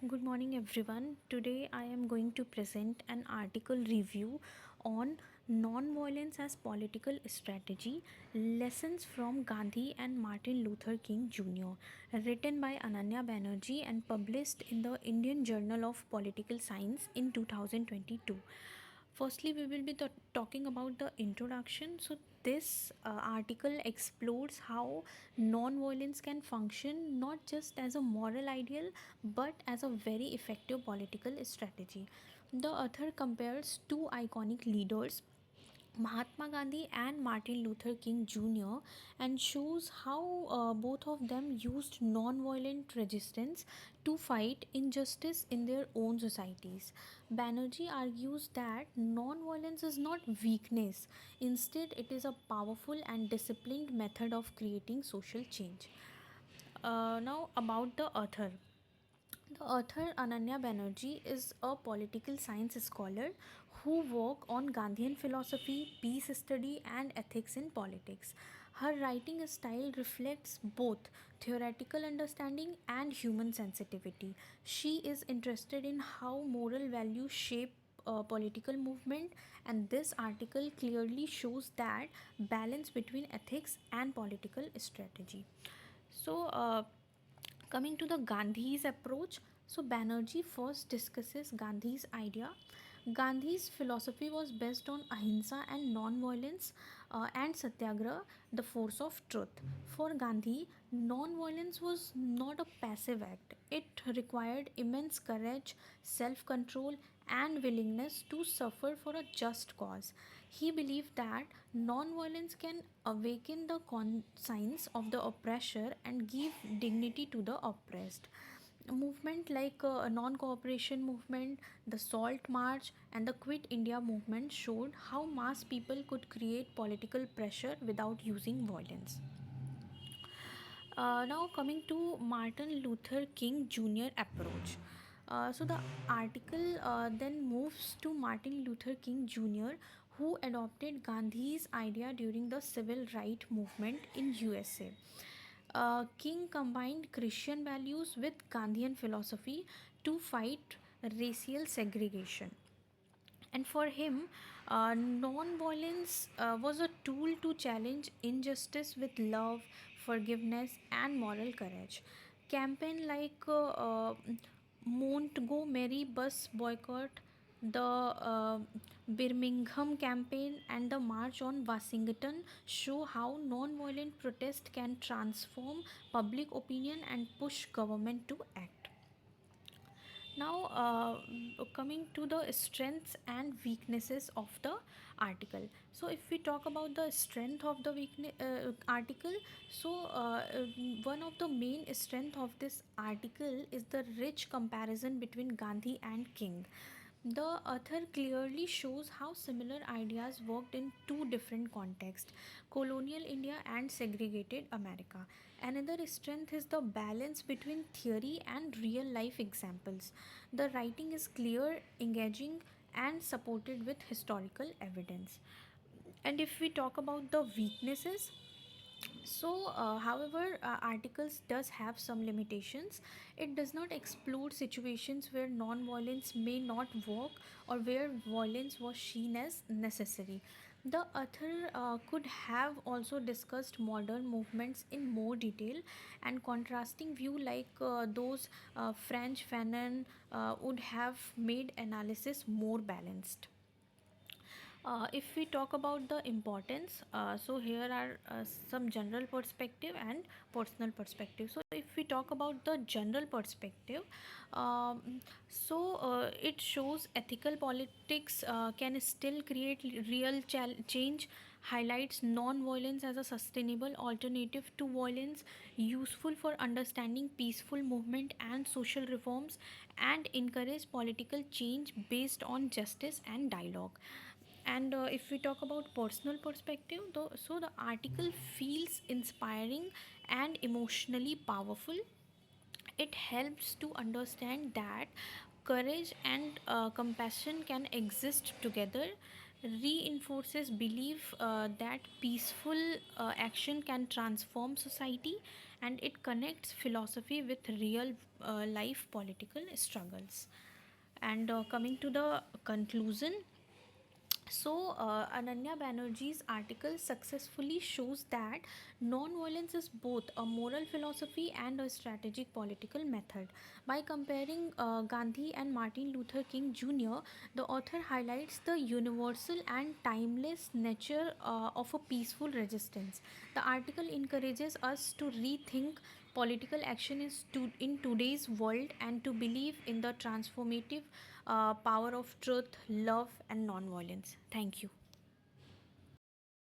Good morning, everyone. Today I am going to present an article review on non-violence as political strategy, lessons from Gandhi and Martin Luther King Jr., written by Ananya Banerjee and published in the Indian Journal of Political Science in 2022. Firstly, we will be talking about the introduction. So, this article explores how non-violence can function not just as a moral ideal but as a very effective political strategy. The author compares two iconic leaders, Mahatma Gandhi and Martin Luther King Jr., and shows how both of them used non-violent resistance to fight injustice in their own societies. Banerjee argues that non-violence is not weakness, instead, it is a powerful and disciplined method of creating social change. Now, about the author. The author Ananya Banerjee is a political science scholar who work on Gandhian philosophy, peace study and ethics in politics. Her writing style reflects both theoretical understanding and human sensitivity. She is interested in how moral values shape political movement, and this article clearly shows that balance between ethics and political strategy. So, coming to the Gandhi's approach, so Banerjee first discusses Gandhi's idea. Gandhi's philosophy was based on ahimsa and non-violence, and satyagraha, the force of truth. For Gandhi, non-violence was not a passive act. It required immense courage, self-control, and willingness to suffer for a just cause. He believed that non-violence can awaken the conscience of the oppressor and give dignity to the oppressed. A movement like a non-cooperation movement, the Salt March, and the Quit India movement showed how mass people could create political pressure without using violence. Now coming to Martin Luther King Jr. approach. So the article then moves to Martin Luther King Jr., who adopted Gandhi's idea during the civil rights movement in USA. King combined Christian values with Gandhian philosophy to fight racial segregation. And for him, non-violence was a tool to challenge injustice with love, forgiveness, and moral courage. Campaign like Montgomery bus boycott, the Birmingham campaign, and the March on Washington show how non-violent protest can transform public opinion and push government to act. Now, coming to the strengths and weaknesses of the article. So, if we talk about the strength of the article, one of the main strength of this article is the rich comparison between Gandhi and King. The author clearly shows how similar ideas worked in two different contexts, colonial India and segregated America. Another strength is the balance between theory and real life examples. The writing is clear, engaging, and supported with historical evidence. And if we talk about the weaknesses, however, articles does have some limitations. It does not explore situations where non-violence may not work or where violence was seen as necessary. The author could have also discussed modern movements in more detail, and contrasting view like those French Fanon would have made analysis more balanced. If we talk about the importance, here are some general perspective and personal perspective. So if we talk about the general perspective, it shows ethical politics can still create real change, highlights non-violence as a sustainable alternative to violence, useful for understanding peaceful movement and social reforms, and encourage political change based on justice and dialogue. And if we talk about personal perspective, so the article feels inspiring and emotionally powerful. It helps to understand that courage and compassion can exist together, reinforces belief that peaceful action can transform society, and it connects philosophy with real life political struggles. And coming to the conclusion, Ananya Banerjee's article successfully shows that non-violence is both a moral philosophy and a strategic political method. By comparing Gandhi and Martin Luther King Jr., the author highlights the universal and timeless nature of a peaceful resistance. The article encourages us to rethink political action in today's world and to believe in the transformative power of truth, love, and non-violence. Thank you.